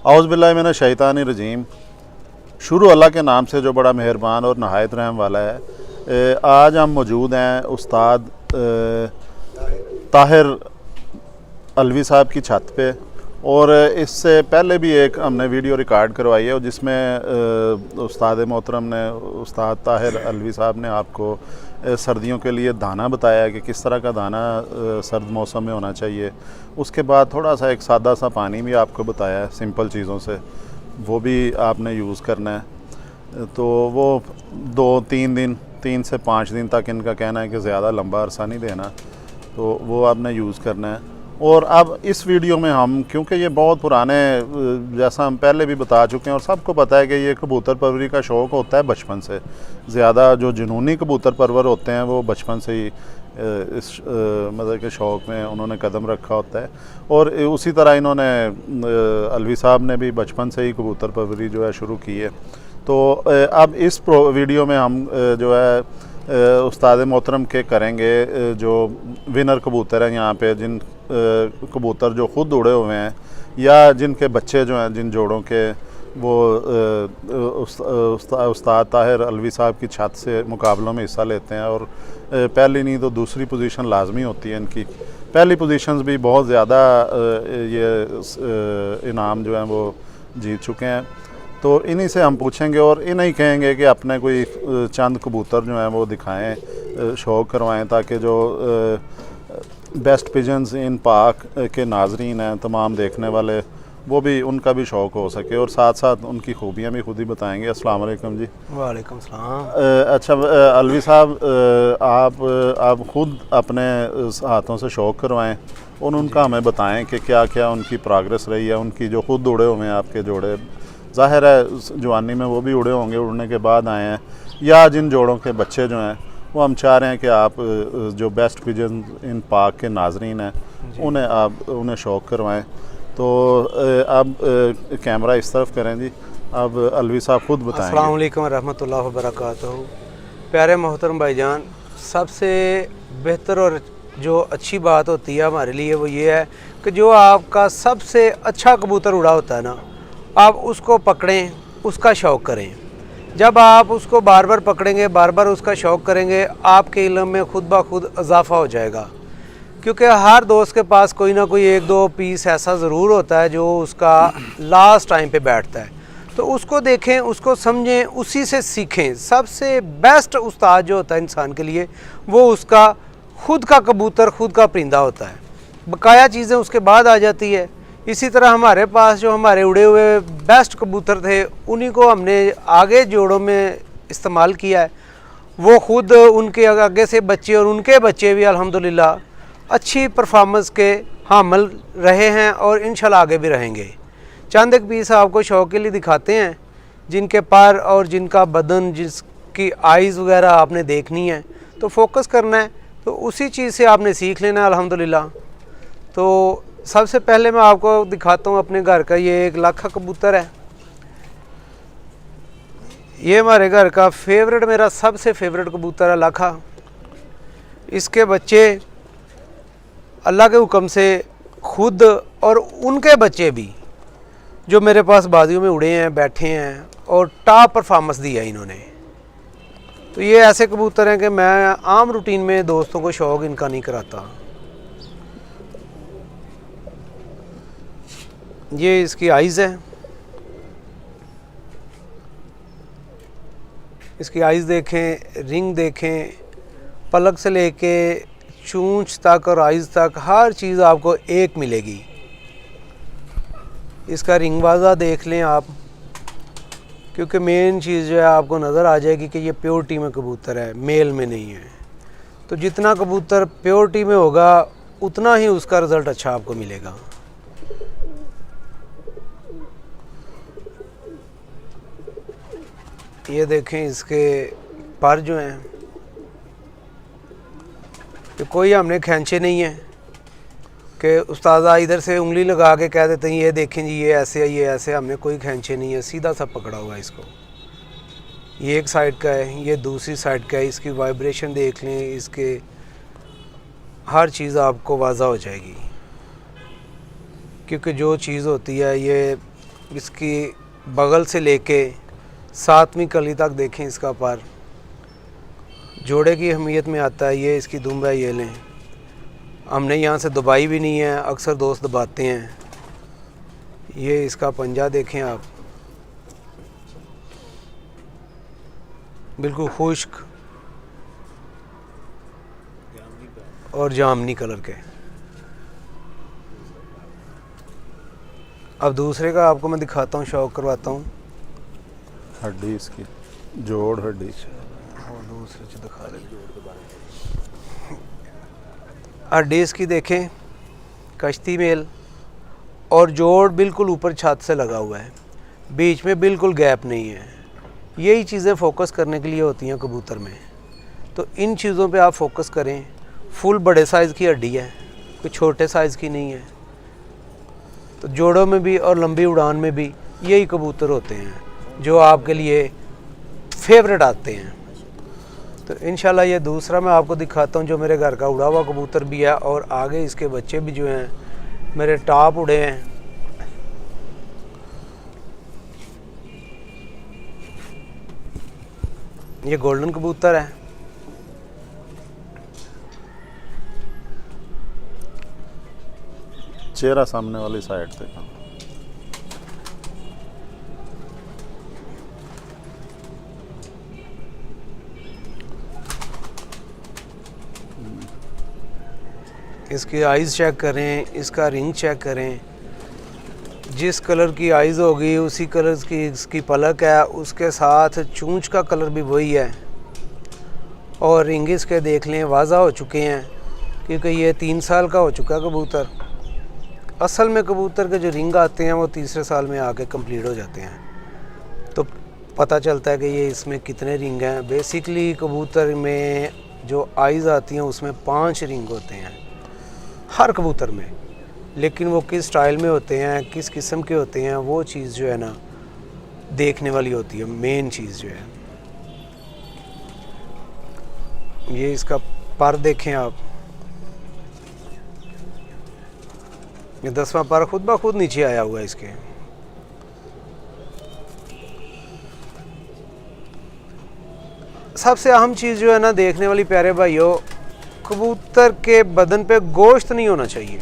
औज़ुबिल्लाहि मिनश शैतानिर रजीम। शुरू अल्लाह के नाम से जो बड़ा मेहरबान और नहायत रहम वाला है। आज हम मौजूद हैं उस्ताद ताहिर अलवी साहब की छत पे, और इससे पहले भी एक हमने वीडियो रिकॉर्ड करवाई है जिसमें उस्ताद मोहतरम ने, उस्ताद ताहिर अलवी साहब ने आपको सर्दियों के लिए दाना बताया कि किस तरह का दाना सर्द मौसम में होना चाहिए। उसके बाद थोड़ा सा एक सादा सा पानी भी आपको बताया है सिंपल चीज़ों से, वो भी आपने यूज़ करना है। तो वो 2-3 दिन, 3 से 5 दिन तक इनका कहना है कि ज़्यादा लंबा अरसा नहीं देना, तो वो आपने यूज़ करना है। और अब इस वीडियो में हम, क्योंकि ये बहुत पुराने, जैसा हम पहले भी बता चुके हैं और सबको पता है कि ये कबूतर परवरी का शौक़ होता है बचपन से। ज़्यादा जो जुनूनी कबूतर परवर होते हैं वो बचपन से ही इस मतलब के शौक़ में उन्होंने कदम रखा होता है। और उसी तरह इन्होंने अलवी साहब ने भी बचपन से ही कबूतर परवरी जो है शुरू की है। तो अब इस वीडियो में हम जो है उस्ताद मोहतरम के करेंगे जो विनर कबूतर हैं यहाँ पे, जिन कबूतर जो ख़ुद उड़े हुए हैं या जिनके बच्चे जो हैं, जिन जोड़ों के, वो उस्ताद ताहिर अलवी साहब की छत से मुकाबलों में हिस्सा लेते हैं। और पहली नहीं तो दूसरी पोजीशन लाजमी होती है इनकी। पहली पोजीशंस भी बहुत ज़्यादा ये इनाम जो हैं वो जीत चुके हैं। तो इन्हीं से हम पूछेंगे और इन्हीं कहेंगे कि अपने कोई चंद कबूतर जो हैं वो दिखाएं, शौक़ करवाएं, ताकि जो बेस्ट पिजन्स इन पाक के नाजरीन हैं, तमाम देखने वाले, वो भी, उनका भी शौक़ हो सके, और साथ साथ उनकी खूबियाँ भी खुद ही बताएंगे। अस्सलाम वालेकुम जी। वालेकुम सलाम। अच्छा अलवी साहब, आप ख़ुद अपने हाथों से शौक़ करवाएं और उनका हमें बताएं कि क्या क्या उनकी प्रोग्रेस रही है, उनकी जो ख़ुद उड़े हुए हैं आपके जोड़े। ज़ाहिर है जवानी में वो भी उड़े होंगे, उड़ने के बाद आए हैं, या जिन जोड़ों के बच्चे जो हैं वो हम चाह रहे हैं कि आप जो बेस्ट पिजन इन पाक के नाजरीन हैं उन्हें शौक़ करवाएं। तो अब कैमरा इस तरफ करें जी। अब अलवी साहब खुद बताएंगे। अस्सलाम वालेकुम रहमतुल्लाहि व बरकातहू। प्यारे मोहतरम भाईजान, सबसे बेहतर और जो अच्छी बात होती है हमारे लिए वो ये है कि जो आपका सबसे अच्छा कबूतर उड़ा होता है ना, आप उसको पकड़ें, उसका शौक़ करें। जब आप उसको बार बार पकड़ेंगे, बार बार उसका शौक़ करेंगे, आपके इल्म में खुद ब खुद इजाफ़ा हो जाएगा। क्योंकि हर दोस्त के पास कोई ना कोई 1-2 पीस ऐसा ज़रूर होता है जो उसका लास्ट टाइम पे बैठता है। तो उसको देखें, उसको समझें, उसी से सीखें। सबसे बेस्ट उस्ताद जो होता है इंसान के लिए, वो उसका खुद का कबूतर, खुद का परिंदा होता है। बकाया चीज़ें उसके बाद आ जाती है। इसी तरह हमारे पास जो हमारे उड़े हुए बेस्ट कबूतर थे, उन्हीं को हमने आगे जोड़ों में इस्तेमाल किया है। वो ख़ुद, उनके आगे से बच्चे और उनके बच्चे भी अल्हम्दुलिल्लाह अच्छी परफॉर्मेंस के हामिल रहे हैं और इंशाल्लाह आगे भी रहेंगे। चंद एक पीस आपको शौक़ के लिए दिखाते हैं, जिनके पर और जिनका बदन, जिसकी आइज़ वगैरह आपने देखनी है, तो फोकस करना है, तो उसी चीज़ से आपने सीख लेना है अल्हम्दुलिल्लाह। तो सबसे पहले मैं आपको दिखाता हूँ अपने घर का ये एक लाखा कबूतर है। ये हमारे घर का फेवरेट, मेरा सबसे फेवरेट कबूतर है लाखा। इसके बच्चे अल्लाह के हुक्म से खुद और उनके बच्चे भी जो मेरे पास बाजियों में उड़े हैं, बैठे हैं और टॉप परफॉर्मेंस दी है इन्होंने। तो ये ऐसे कबूतर हैं कि मैं आम रूटीन में दोस्तों को शौक़ इनका नहीं कराता। ये इसकी आइज़ है, इसकी आइज़ देखें, रिंग देखें, पलक से लेके चूंच तक और आइज़ तक हर चीज़ आपको एक मिलेगी। इसका रिंगबाज़ा देख लें आप, क्योंकि मेन चीज़ जो है आपको नज़र आ जाएगी कि ये प्योरिटी में कबूतर है, मेल में नहीं है। तो जितना कबूतर प्योरिटी में होगा उतना ही उसका रिज़ल्ट अच्छा आपको मिलेगा। ये देखें इसके पर जो हैं, तो कोई हमने खींचे नहीं है कि उस्तादा इधर से उंगली लगा के कह देते हैं ये देखें जी ये ऐसे है, ये ऐसे। हमने कोई खींचे नहीं है, सीधा सा पकड़ा हुआ है इसको। ये एक साइड का है, ये दूसरी साइड का है। इसकी वाइब्रेशन देख लें, इसके हर चीज़ आपको वाज़ा हो जाएगी। क्योंकि जो चीज़ होती है ये इसकी बगल से लेके 7वीं कली तक देखें इसका पर। जोड़े की अहमियत में आता है ये इसकी दुम है, ये लें। हमने यहाँ से दबाई भी नहीं है, अक्सर दोस्त दबाते हैं। ये इसका पंजा देखें आप, बिल्कुल खुश्क और जामनी कलर के। अब दूसरे का आपको मैं दिखाता हूँ, शौक करवाता हूँ। हड्डी इसकी, जोड़ हड्डी। और दूसरे से दिखा दे, हड्डी इसकी देखें, कश्ती मेल, और जोड़ बिल्कुल ऊपर छत से लगा हुआ है, बीच में बिल्कुल गैप नहीं है। यही चीज़ें फोकस करने के लिए होती हैं कबूतर में, तो इन चीज़ों पे आप फोकस करें। फुल बड़े साइज़ की हड्डी है, कोई छोटे साइज़ की नहीं है। तो जोड़ों में भी और लंबी उड़ान में भी यही कबूतर होते हैं जो आपके लिए फेवरेट आते हैं। तो इंशाल्लाह ये दूसरा मैं आपको दिखाता हूँ जो मेरे घर का उड़ा हुआ कबूतर भी है, और आगे इसके बच्चे भी जो हैं मेरे टॉप उड़े हैं। ये गोल्डन कबूतर है, चेहरा सामने वाली साइड से। इसकी आइज़ चेक करें, इसका रिंग चेक करें। जिस कलर की आइज़ होगी उसी कलर की इसकी पलक है, उसके साथ चूंच का कलर भी वही है। और रिंग इसके देख लें वाज़ा हो चुके हैं, क्योंकि ये 3 साल का हो चुका है कबूतर। असल में कबूतर के जो रिंग आते हैं वो तीसरे साल में आके कंप्लीट हो जाते हैं, तो पता चलता है कि ये इसमें कितने रिंग हैं। बेसिकली कबूतर में जो आइज़ आती हैं उसमें 5 रिंग होते हैं हर कबूतर में, लेकिन वो किस स्टाइल में होते हैं, किस किस्म के होते हैं, वो चीज़ जो है ना देखने वाली होती है, मेन चीज़ जो है। ये इसका पर देखें आप, ये 10वां पर खुद ब खुद नीचे आया हुआ है इसके। सबसे अहम चीज़ जो है ना देखने वाली प्यारे भाइयों, कबूतर के बदन पे गोश्त नहीं होना चाहिए।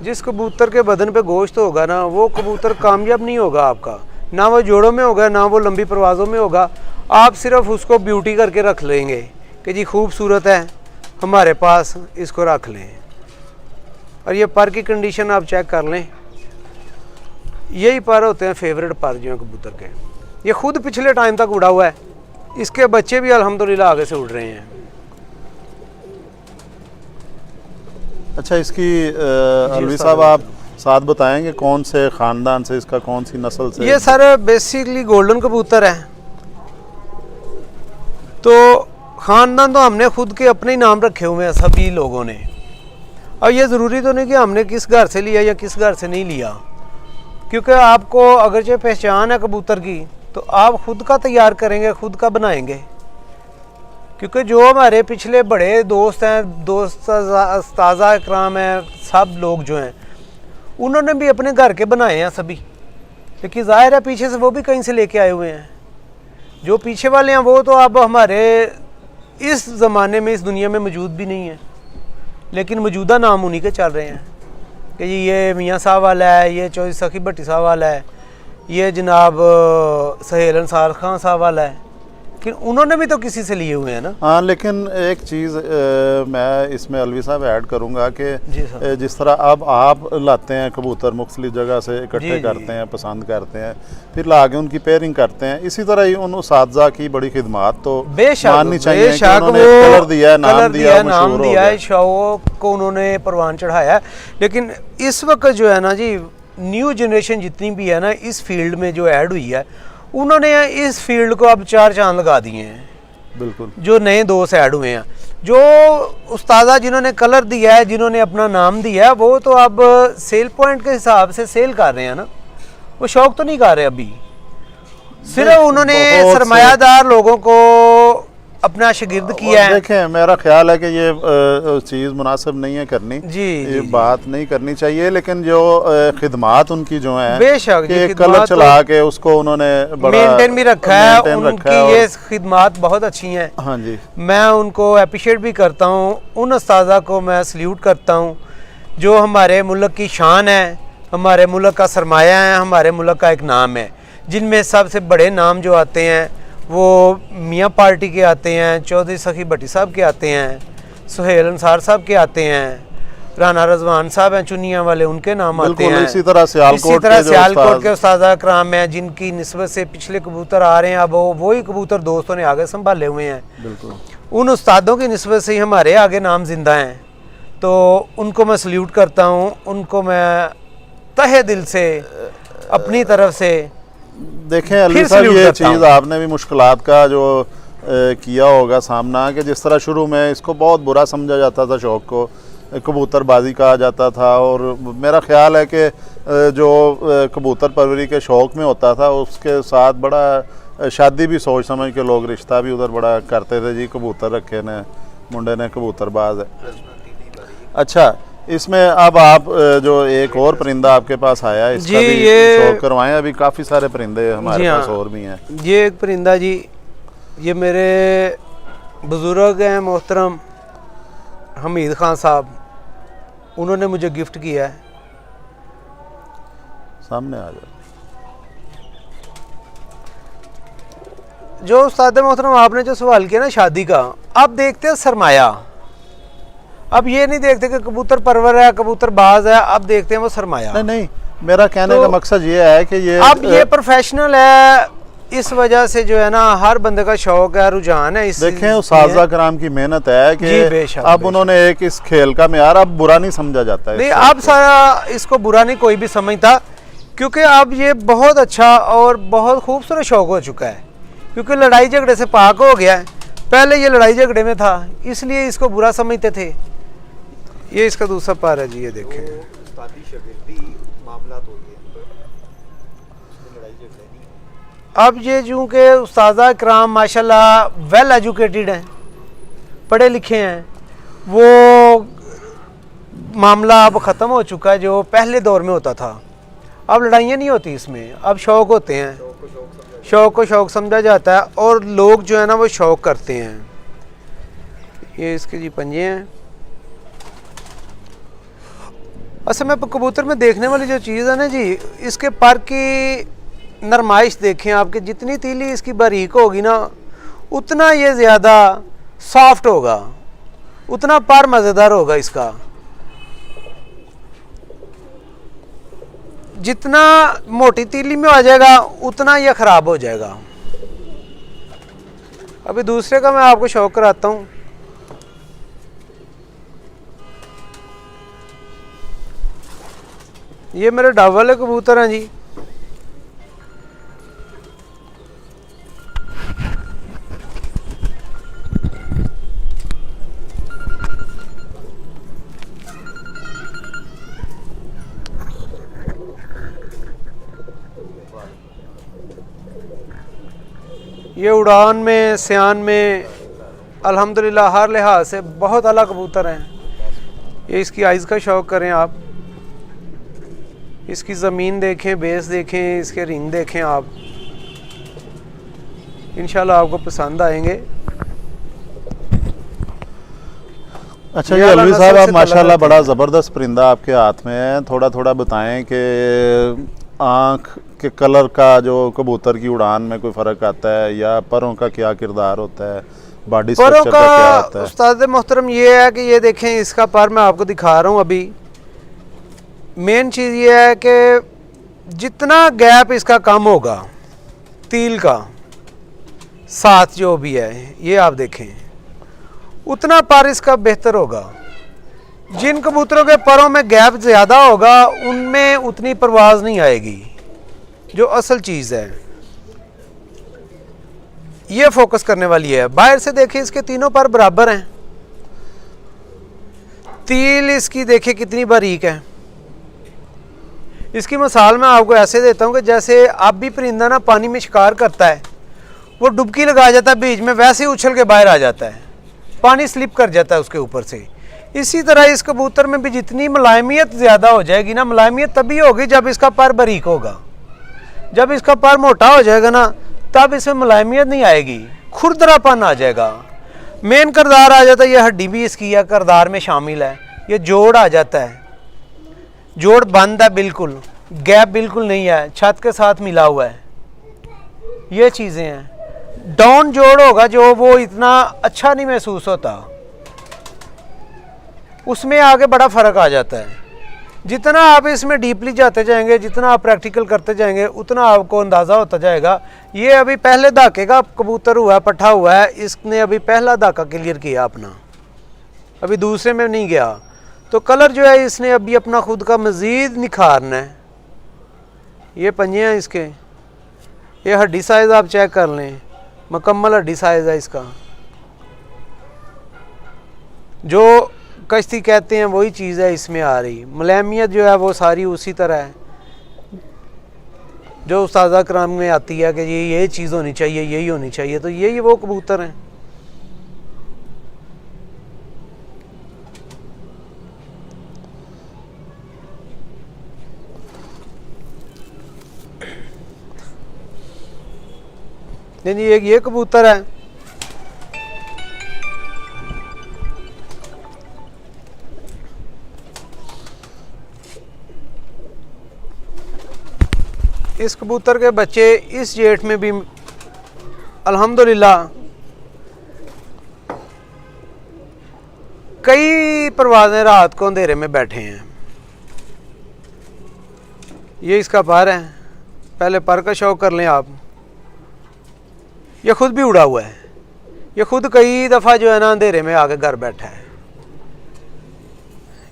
जिस कबूतर के बदन पे गोश्त होगा ना, वो कबूतर कामयाब नहीं होगा आपका, ना वो जोड़ों में होगा ना वो लंबी परवाज़ों में होगा। आप सिर्फ उसको ब्यूटी करके रख लेंगे कि जी खूबसूरत है हमारे पास, इसको रख लें। और ये पर की कंडीशन आप चेक कर लें, यही पर होते हैं फेवरेट पर जो हैं कबूतर के। ये खुद पिछले टाइम तक उड़ा हुआ है, इसके बच्चे भी अल्हम्दुलिल्लाह आगे से उड़ रहे हैं। अच्छा, इसकी अलवी साहब आप साथ बताएंगे कौन से ख़ानदान से, इसका कौन सी नस्ल से? ये सर बेसिकली गोल्डन कबूतर है, तो ख़ानदान तो हमने खुद के अपने ही नाम रखे हुए हैं सभी लोगों ने। और ये ज़रूरी तो नहीं कि हमने किस घर से लिया या किस घर से नहीं लिया, क्योंकि आपको अगरचे पहचान है कबूतर की तो आप खुद का तैयार करेंगे, खुद का बनाएंगे। क्योंकि जो हमारे पिछले बड़े दोस्त हैं, दोस्त उस्ताज़ा इकराम हैं, सब लोग जो हैं उन्होंने भी अपने घर के बनाए हैं सभी, लेकिन ज़ाहिर है पीछे से वो भी कहीं से लेके आए हुए हैं। जो पीछे वाले हैं वो तो अब हमारे इस ज़माने में, इस दुनिया में मौजूद भी नहीं है, लेकिन मौजूदा नाम उन्हीं के चल रहे हैं कि जी ये मियाँ साहब वाला है, ये चौधरी सखी भट्टी साहब वाला है, ये जनाब सहेल अंसार खान साहब वाला है, कि उन्होंने भी तो किसी से लिए हुए हैं ना। हाँ, लेकिन एक चीज़ मैं इसमें अलवी साहब ऐड करूँगा कि जिस तरह अब आप लाते हैं कबूतर मुख्तलिफ जगह से इकट्ठे करते हैं, पसंद करते हैं, फिर लाके उनकी पेयरिंग करते हैं, इसी तरह ही उन उस्ताज़ा की बड़ी खिदमत तो माननी चाहिए कि उन्होंने कलर दिया है, नाम दिया है, शौक को उन्होंने परवान चढ़ाया। लेकिन इस वक्त जो है ना जी, न्यू जनरेशन जितनी भी है ना इस फील्ड में जो ऐड हुई है, उन्होंने इस फील्ड को अब 4 चांद लगा दिए हैं। बिल्कुल, जो नए दोस्त ऐड हुए हैं, जो उस्तादा जिन्होंने कलर दिया है, जिन्होंने अपना नाम दिया है, वो तो अब सेल पॉइंट के हिसाब से सेल कर रहे हैं ना, वो शौक तो नहीं कर रहे अभी। सिर्फ उन्होंने सरमायादार लोगों को अपना शागिर्द किया है। देखें, मेरा ख्याल है कि ये चीज़ मुनासिब नहीं है करनी जी, ये बात नहीं करनी चाहिए, लेकिन जो खिदमात उनकी जो है बेशक कि कलर चला के उसको उन्होंने बड़ा मेंटेन भी रखा है, उनकी और ये खिदमात बहुत अच्छी हैं। हाँ जी, मैं उनको अप्रिशिएट भी करता हूँ, उन उस्तादा को मैं सल्यूट करता हूँ जो हमारे मुल्क की शान है, हमारे मुल्क का सरमाया है, हमारे मुल्क का एक नाम है। जिनमें सबसे बड़े नाम जो आते हैं वो मियाँ पार्टी के आते हैं, चौधरी सखी भट्टी साहब के आते हैं, सुहेल अंसार साहब के आते हैं, राना रजवान साहब हैं चुनिया वाले, उनके नाम आते हैं। इसी तरह सियालकोट के उस्ताद कराम हैं जिनकी निस्बत से पिछले कबूतर आ रहे हैं, अब वही कबूतर दोस्तों ने आगे संभाले हुए हैं। बिल्कुल उन उस्तादों की निस्बत से ही हमारे आगे नाम जिंदा हैं, तो उनको मैं सल्यूट करता हूँ, उनको मैं तहे दिल से अपनी तरफ से देखें। अलवी साहब, ये चीज़ आपने भी मुश्किलात का जो किया होगा सामना, कि जिस तरह शुरू में इसको बहुत बुरा समझा जाता था, शौक़ को कबूतरबाजी कहा जाता था, और मेरा ख्याल है कि जो कबूतर परवरी के शौक़ में होता था उसके साथ बड़ा शादी भी सोच समझ के लोग रिश्ता भी उधर बड़ा करते थे, जी कबूतर रखे ने मुंडे ने कबूतरबाज है। अच्छा, इसमें अब आप जो एक और परिंदा आपके पास आया है, इसका भी शौक करवाएं। अभी काफ़ी सारे परिंदे हमारे पास और भी हैं। ये एक परिंदा जी, ये मेरे बुज़ुर्ग हैं मोहतरम हमीद ख़ान साहब, उन्होंने मुझे गिफ्ट किया है। सामने आ जाए। जो उस्ताद मोहतरम आपने जो सवाल किया ना शादी का, अब देखते हैं सरमाया। अब ये नहीं देखते कि कबूतर परवर है, कबूतर बाज है, अब देखते हैं वो सरमाया। नहीं, मेरा कहने का मकसद ये है कि ये अब ये प्रोफेशनल है, इस वजह से जो है ना हर बंदे का शौक है, रुझान है। देखें, उस्ताद कराम की मेहनत है कि अब उन्होंने एक इस खेल का मेयार अब बुरा नहीं समझा जाता है। नहीं, अब सारा इसको बुरा नहीं कोई भी समझता, क्योंकि अब ये बहुत अच्छा और बहुत खूबसूरत शौक हो चुका है, क्योंकि लड़ाई झगड़े से पाक हो गया है। पहले ये लड़ाई झगड़े में था, इसलिए इसको बुरा समझते थे। ये इसका दूसरा पार है जी, ये देखें। अब ये जो कि उस्ताद कराम माशाल्लाह वेल एजुकेटेड हैं, पढ़े लिखे हैं, वो मामला अब ख़त्म हो चुका है जो पहले दौर में होता था। अब लड़ाइयाँ नहीं होती इसमें, अब शौक़ होते हैं, शौक़ को शौक़ समझा जाता है और लोग जो है ना वो शौक़ करते हैं। ये इसके जी पंजे हैं। असल में कबूतर में देखने वाली जो चीज़ है ना जी, इसके पर की नरमाइश देखें आपके, जितनी तीली इसकी बारीक होगी ना उतना ये ज़्यादा सॉफ्ट होगा, उतना पर मज़ेदार होगा इसका। जितना मोटी तीली में आ जाएगा उतना ये ख़राब हो जाएगा। अभी दूसरे का मैं आपको शौक कराता हूँ। ये मेरे डब वाले कबूतर हैं जी। ये उड़ान में, सियान में अल्हम्दुलिल्लाह हर लिहाज से बहुत आला कबूतर हैं। ये इसकी आइज़ का शौक़ करें आप, इसकी ज़मीन देखें, बेस देखें, इसके रिंग देखें आप, इंशाल्लाह आपको पसंद आएंगे। अच्छा, ये अलवी साहब, आप माशाल्लाह बड़ा ज़बरदस्त परिंदा आपके हाथ में है। थोड़ा थोड़ा बताएं कि आँख के कलर का जो कबूतर की उड़ान में कोई फ़र्क आता है, या परों का क्या किरदार होता है, बॉडी स्ट्रक्चर का क्या होता है? उस्ताद मोहतरम ये है कि ये देखें, इसका पर मैं आपको दिखा रहा हूँ। अभी मेन चीज़ ये है कि जितना गैप इसका कम होगा तील का साथ जो भी है, ये आप देखें, उतना पर इसका बेहतर होगा। जिन कबूतरों के परों में गैप ज़्यादा होगा उनमें उतनी परवाज़ नहीं आएगी। जो असल चीज़ है ये फोकस करने वाली है। बाहर से देखें, इसके तीनों पर बराबर हैं। तील इसकी देखें कितनी बारीक है। इसकी मिसाल मैं आपको ऐसे देता हूँ कि जैसे आप भी परिंदा ना पानी में शिकार करता है, वो डुबकी लगा जाता है बीच में, वैसे ही उछल के बाहर आ जाता है, पानी स्लिप कर जाता है उसके ऊपर से। इसी तरह इस कबूतर में भी जितनी मुलायमियत ज़्यादा हो जाएगी ना, मुलायमियत तभी होगी जब इसका पर बारीक होगा। जब इसका पर मोटा हो जाएगा ना, तब इसमें मुलायमियत नहीं आएगी, खुरदरापन आ जाएगा। मेन किरदार आ जाता है, ये हड्डी भी इसकी है किरदार में शामिल है। ये जोड़ आ जाता है, जोड़ बंद है बिल्कुल, गैप बिल्कुल नहीं है, छत के साथ मिला हुआ है। ये चीज़ें हैं। डाउन जोड़ होगा जो वो इतना अच्छा नहीं महसूस होता, उसमें आगे बड़ा फ़र्क आ जाता है। जितना आप इसमें डीपली जाते जाएंगे, जितना आप प्रैक्टिकल करते जाएंगे, उतना आपको अंदाज़ा होता जाएगा। ये अभी पहले धाके का कबूतर हुआ है, पट्ठा हुआ है, इसने अभी पहला धाका क्लियर किया अपना, अभी दूसरे में नहीं गया। तो कलर जो है इसने अभी अपना खुद का मज़ीद निखारना है। ये पंजे हैं इसके, ये हड्डी साइज़ आप चेक कर लें, मुकम्मल हड्डी साइज़ है इसका। जो कश्ती कहते हैं वही चीज़ है इसमें आ रही। मुलायमियत जो है वो सारी उसी तरह है जो उस्ताद कराम में आती है कि ये चीज़ होनी चाहिए, यही होनी चाहिए। तो यही वो कबूतर हैं। नहीं, ये कबूतर है, इस कबूतर के बच्चे इस जेठ में भी अल्हम्दुलिल्लाह कई परवाज़ें रात को अंधेरे में बैठे हैं। ये इसका पर है, पहले पर का शौक कर लें आप। ये खुद भी उड़ा हुआ है, ये खुद कई दफ़ा जो है ना अंधेरे में आके घर बैठा है।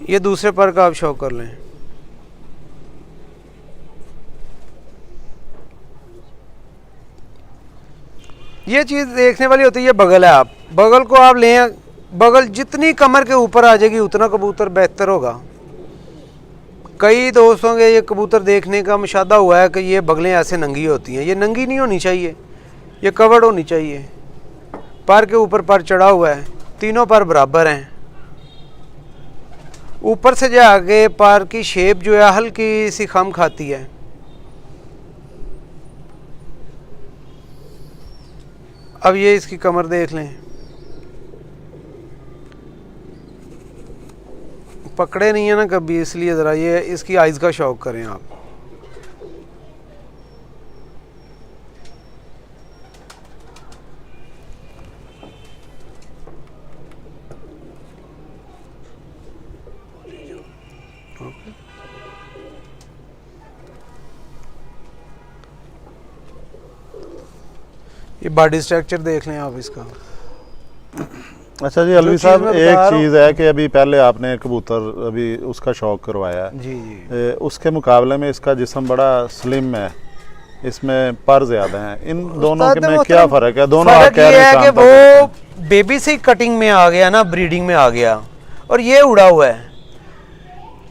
ये दूसरे पर का आप शौक कर लें। ये चीज़ देखने वाली होती है। ये बगल है, आप बगल को आप लें, बगल जितनी कमर के ऊपर आ जाएगी उतना कबूतर बेहतर होगा। कई दोस्तों के ये कबूतर देखने का मुशादा हुआ है कि ये बगलें ऐसे नंगी होती हैं। ये नंगी नहीं होनी चाहिए, ये कवर्ड होनी चाहिए। पर के ऊपर पर चढ़ा हुआ है, तीनों पर बराबर हैं। ऊपर से जाके पर की शेप जो है हल्की सी खम खाती है। अब ये इसकी कमर देख लें, पकड़े नहीं है ना कभी, इसलिए ज़रा ये इसकी आइज़ का शौक करें आप। ये बॉडी स्ट्रक्चर देख लें आप इसका। अच्छा जी अलवी साहब, एक चीज़ है कि अभी पहले आपने कबूतर अभी उसका शौक करवाया है जी जी, उसके मुकाबले में इसका जिस्म बड़ा स्लिम है, इसमें पर ज़्यादा हैं। इन दोनों के में क्या फ़र्क है? दोनों आप कह रहे हैं कि वो बेबी से कटिंग में आ गया ना, ब्रीडिंग में आ गया, और ये उड़ा हुआ है।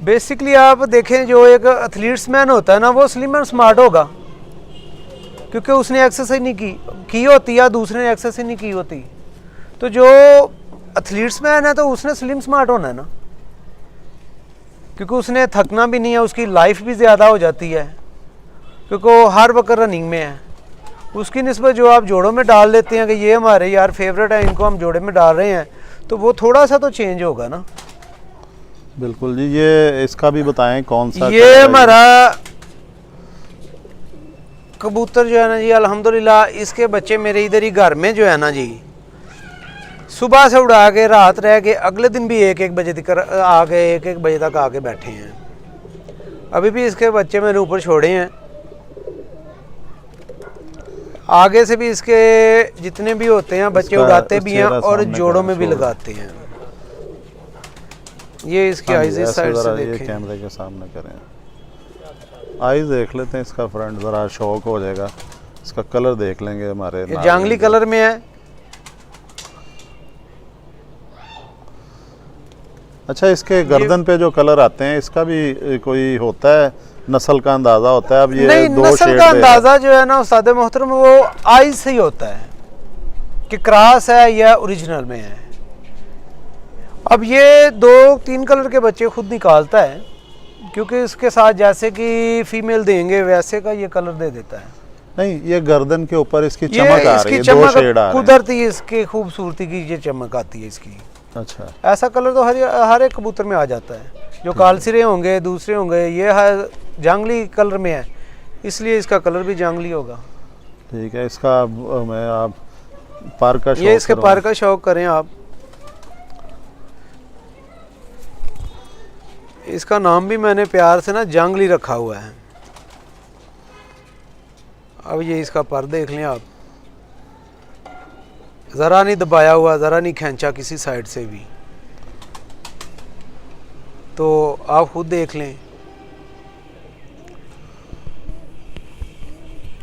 बेसिकली आप देखें, जो एक एथलीट्स मैन होता है ना, वो स्लिम एंड स्मार्ट होगा क्योंकि उसने एक्सरसाइज नहीं की होती या दूसरे ने एक्सरसाइज नहीं की होती। तो जो एथलीट्स मैन है तो उसने स्लिम स्मार्ट होना है ना, क्योंकि उसने थकना भी नहीं है, उसकी लाइफ भी ज़्यादा हो जाती है क्योंकि वो हर वक्त रनिंग में है। उसकी निस्बत जो आप जोड़ों में डाल देते हैं कि ये हमारे यार फेवरेट है, इनको हम जोड़े में डाल रहे हैं, तो वो थोड़ा सा तो चेंज होगा ना। बिल्कुल जी। ये इसका भी बताएं कौन सा? ये हमारा कबूतर जो है ना जी, अल्हम्दुलिल्लाह इसके बच्चे मेरे इधर ही घर में जो है ना जी, सुबह से उड़ा के रात रह के अगले दिन भी 1-1 बजे तक आके 1-1 बजे तक आके बैठे हैं। अभी भी इसके बच्चे मैंने ऊपर छोड़े हैं। आगे से भी इसके जितने भी होते हैं बच्चे उड़ाते भी हैं और जोड़ों में भी लगाते हैं। ये इसकी आइज़ इस साइड से देखें, कैमरे के सामने करें, आइज़ देख लेते हैं इसका फ्रंट, ज़रा शौक हो जाएगा। इसका कलर देख लेंगे हमारे, ये जांगली कलर में है। अच्छा, इसके गर्दन पे जो कलर आते हैं इसका भी कोई होता है, नस्ल का अंदाज़ा होता है? अब ये नहीं, दो नस्ल शेड का अंदाज़ा जो है ना उस्ताद मोहतरम, वो आइज़ से ही होता है। कि क्रॉस है या ओरिजिनल में है। अब ये 2-3 कलर के बच्चे खुद निकालता है, क्योंकि इसके साथ जैसे कि फीमेल देंगे वैसे का ये कलर दे देता है। नहीं, ये गर्दन के ऊपर इसकी ये चमक आ इसकी रही है, चमक 2 शेड आ रहे हैं। कुदरती इसकी खूबसूरती की ये चमक आती है इसकी। अच्छा, ऐसा कलर तो हर एक कबूतर में आ जाता है। जो कालसिरे होंगे, दूसरे होंगे, ये जंगली कलर में है, इसलिए इसका कलर भी जंगली होगा। ठीक है। इसका मैं आप पर का ये इसके पर का शौक करें आप। इसका नाम भी मैंने प्यार से ना जंगली रखा हुआ है। अब ये इसका पर देख लें आप, ज़रा नहीं दबाया हुआ, ज़रा नहीं खींचा किसी साइड से भी, तो आप खुद देख लें।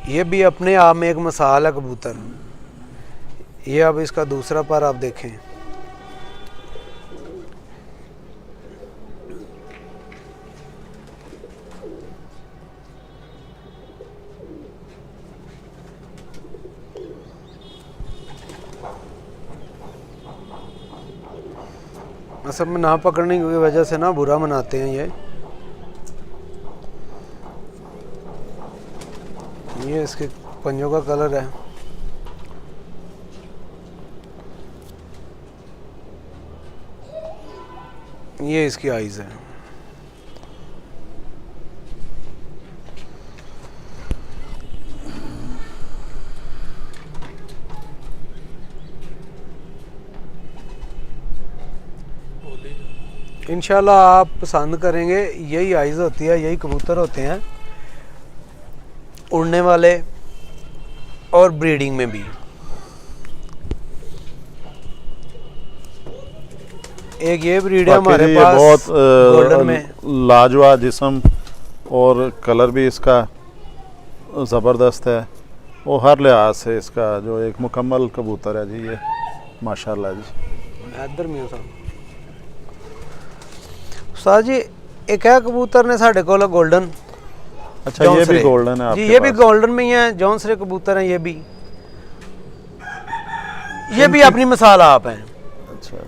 ये भी अपने आप में एक मिसाल है कबूतर। ये अब इसका दूसरा पर आप देखें। असल में ना पकड़ने की वजह से ना बुरा मनाते हैं ये इसके पंजों का कलर है। ये इसकी आइज़ है। इंशाल्लाह आप पसंद करेंगे। यही आइज़ होती है, यही कबूतर होते हैं उड़ने वाले और ब्रीडिंग में भी। एक ये ब्रीड है हमारे पास, बहुत गोल्डन में लाजवाब जिस्म और कलर भी इसका ज़बरदस्त है, वो हर लिहाज से इसका जो एक मुकम्मल कबूतर है जी, ये माशाल्लाह जी। इधर में उस्ताद जी एक है कबूतर ने साढ़े को गोल्डन। अच्छा, ये भी गोल्डन है जी, आपके ये भी पास? गोल्डन में ही है, जॉनसरे कबूतर हैं ये भी अपनी मिसाल आप हैं। अच्छा,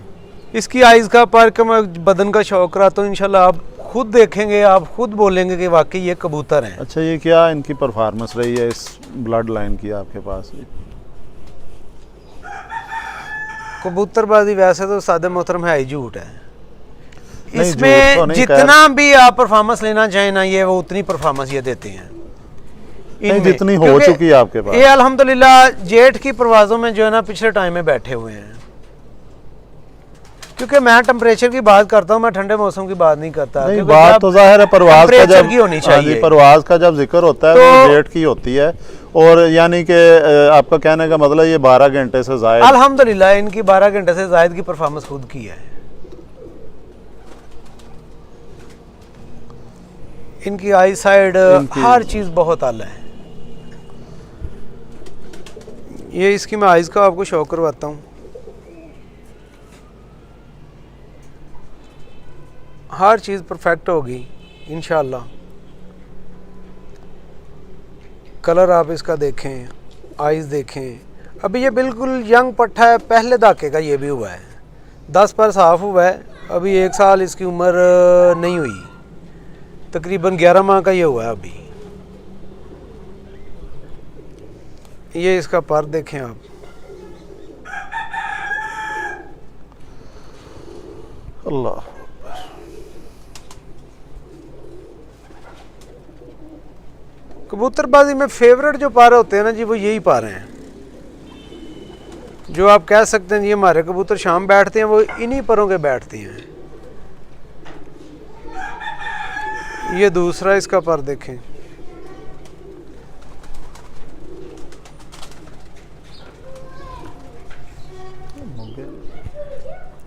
इसकी आइज़ का पर मैं बदन का शौक रहा तो इंशाल्लाह आप खुद देखेंगे, आप खुद बोलेंगे कि वाकई ये कबूतर हैं। अच्छा, ये क्या इनकी परफॉर्मेंस रही है इस ब्लड लाइन की आपके पास? कबूतरबाजी वैसे तो सादे मोहतरम है ही झूठ है। नहीं, इसमें झूठ तो नहीं जितना भी आप परफॉर्मेंस लेना चाहें ना, ये वो उतनी परफॉर्मेंस ये देते हैं नहीं, जितनी हो चुकी है आपके पास। ये अल्हम्दुलिल्लाह जेठ की परवाज़ों में जो है ना पिछले टाइम में बैठे हुए हैं। क्योंकि मैं टेम्परेचर की बात करता हूँ, मैं ठंडे मौसम की बात नहीं करता। नहीं, बात तो जाहिर है परवाज का जब की होनी चाहिए, परवाज का जब जिक्र होता है तो जेठ की होती है, और यानी कि आपका कहने का मतलब ये 12 घंटे से ज़ायद। अल्हम्दुलिल्लाह इनकी 12 घंटे से ज़ायद की परफॉर्मेंस खुद की है। इनकी आई साइड हर चीज़ बहुत आला है। ये इसकी मैं आइज़ का आपको शौक करवाता हूँ। हर चीज़ परफेक्ट होगी इंशाल्लाह। कलर आप इसका देखें, आइज़ देखें। अभी ये बिल्कुल यंग पट्ठा है, पहले दाके का ये भी हुआ है, 10 पर साफ हुआ है। अभी 1 साल इसकी उम्र नहीं हुई, तकरीबन 11 माह का ये हुआ है अभी। ये इसका पर देखें आप। अल्लाह, कबूतरबाजी में फेवरेट जो पारे होते हैं ना जी, वो यही पारे हैं जो आप कह सकते हैं जी हमारे कबूतर शाम बैठते हैं, वो इन्हीं परों के बैठते हैं। ये दूसरा इसका पर देखें।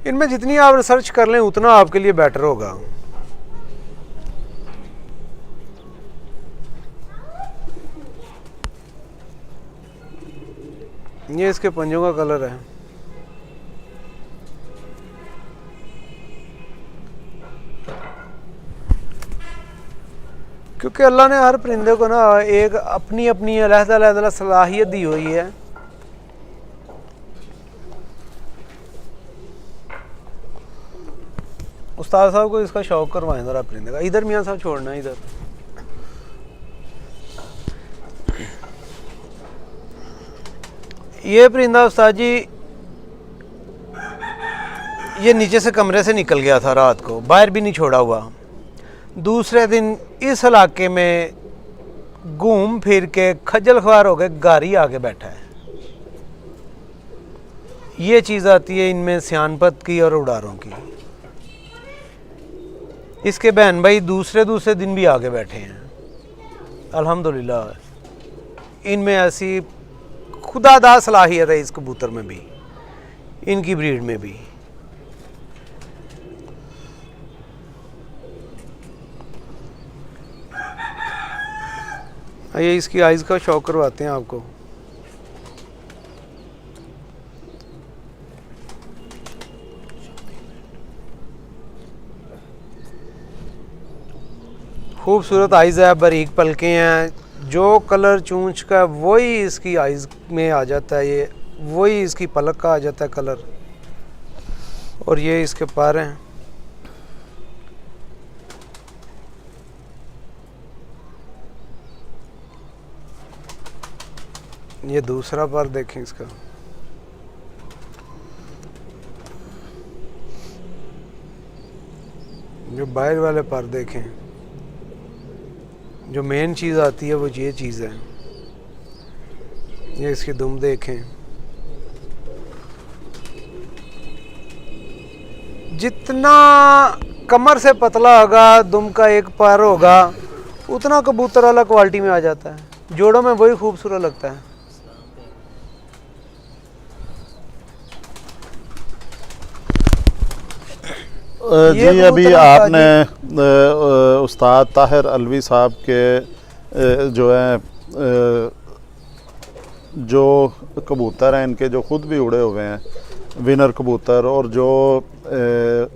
इनमें जितनी आप रिसर्च कर लें उतना आपके लिए बेटर होगा। ये इसके पंजों का कलर है। क्योंकि अल्लाह ने हर परिंदे को ना एक अपनी अपनी अलग-अलग सलाहियत दी हुई है। उस्ताद साहब को इसका शौक करवाएं ज़रा परिंदे का। इधर मियाँ साहब छोड़ना है इधर। ये परिंदा उस्ताद जी ये नीचे से कमरे से निकल गया था रात को, बाहर भी नहीं छोड़ा हुआ। दूसरे दिन इस इलाके में घूम फिर के खज्जल ख्वार हो गए गारी आके बैठा है। ये चीज़ आती है इनमें सियानपत की और उड़ारों की। इसके बहन भाई दूसरे दिन भी आगे बैठे हैं। अल्हम्दुलिल्लाह इनमें ऐसी खुदादा सलाहियत है इस कबूतर में भी, इनकी ब्रीड में भी। ये इसकी आइज़ का शौक करवाते हैं आपको। खूबसूरत आइज़ है, बारीक पलके हैं। जो कलर चूंच का वही इसकी आइज़ में आ जाता है, ये वही इसकी पलक का आ जाता है कलर। और ये इसके पर हैं। ये दूसरा पर देखें इसका। जो बाहर वाले पर देखें, जो मेन चीज़ आती है वो ये चीज़ है। ये इसकी दुम देखें, जितना कमर से पतला होगा दुम का एक पर होगा उतना कबूतर वाला क्वालिटी में आ जाता है। जोड़ों में वही खूबसूरत लगता है। जी अभी आपने उस्ताद ताहिर अलवी साहब के जो है जो कबूतर हैं इनके जो ख़ुद भी उड़े हुए हैं विनर कबूतर, और जो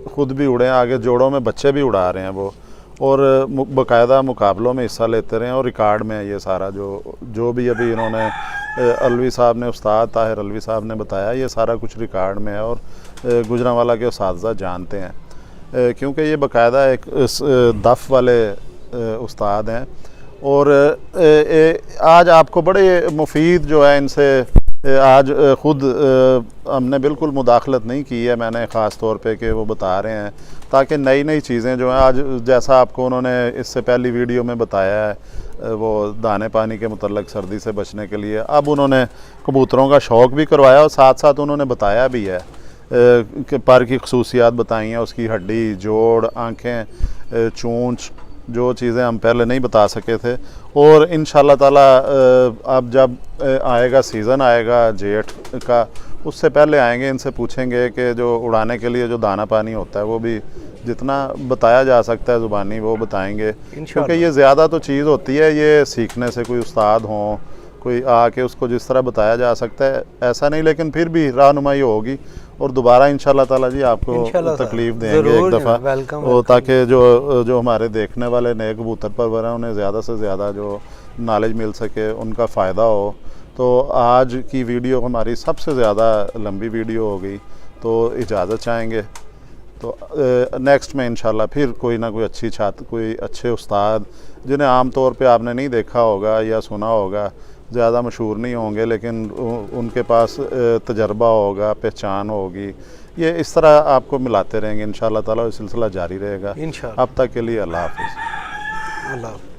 ख़ुद भी उड़े हैं, आगे जोड़ों में बच्चे भी उड़ा रहे हैं वो, और बाकायदा मुकाबलों में हिस्सा लेते रहे हैं। और रिकॉर्ड में है ये सारा जो भी अभी इन्होंने अलवी साहब ने, उस्ताद ताहिर अलवी साहब ने बताया, ये सारा कुछ रिकॉर्ड में है। और गुजरांवाला के उस्ताद जानते हैं क्योंकि ये बाकायदा एक दफ़ वाले उस्ताद हैं। और आज आपको बड़े मुफीद जो है इनसे आज ख़ुद हमने बिल्कुल मुदाखलत नहीं की है, मैंने ख़ास तौर पे कि वो बता रहे हैं ताकि नई नई चीज़ें जो हैं आज, जैसा आपको उन्होंने इससे पहली वीडियो में बताया है वो दाने पानी के मुतल्लक सर्दी से बचने के लिए, अब उन्होंने कबूतरों का शौक़ भी करवाया और साथ साथ उन्होंने बताया भी है कि पर की खसूसियात बताई हैं, उसकी हड्डी, जोड़, आँखें, चूंच, जो चीज़ें हम पहले नहीं बता सके थे। और इंशाल्लाह ताला अब जब आएगा सीज़न आएगा जेठ का, उससे पहले आएंगे, इनसे पूछेंगे कि जो उड़ाने के लिए जो दाना पानी होता है वो भी जितना बताया जा सकता है ज़ुबानी वो बताएंगे, क्योंकि ये ज़्यादा तो चीज़ होती है, ये सीखने से कोई उस्ताद हों, कोई आके उसको जिस तरह बताया जा सकता है ऐसा नहीं, लेकिन फिर भी रहनुमाई होगी। और दोबारा इंशाल्लाह ताला जी आपको तकलीफ़ देंगे एक दफ़ा, और ताकि जो हमारे देखने वाले नए कबूतर परवर हैं उन्हें ज़्यादा से ज़्यादा जो नॉलेज मिल सके, उनका फ़ायदा हो। तो आज की वीडियो हमारी सबसे ज़्यादा लंबी वीडियो हो गई, तो इजाज़त चाहेंगे। तो नेक्स्ट में इंशाल्लाह फिर कोई ना कोई अच्छी छात्र, कोई अच्छे उस्ताद जिन्हें आम तौर पे आपने नहीं देखा होगा या सुना होगा, ज़्यादा मशहूर नहीं होंगे लेकिन उनके पास तजर्बा होगा, पहचान होगी, ये इस तरह आपको मिलाते रहेंगे इंशाल्लाह ताला। सिलसिला जारी रहेगा। अब तक के लिए अल्लाह हाफ़िज़।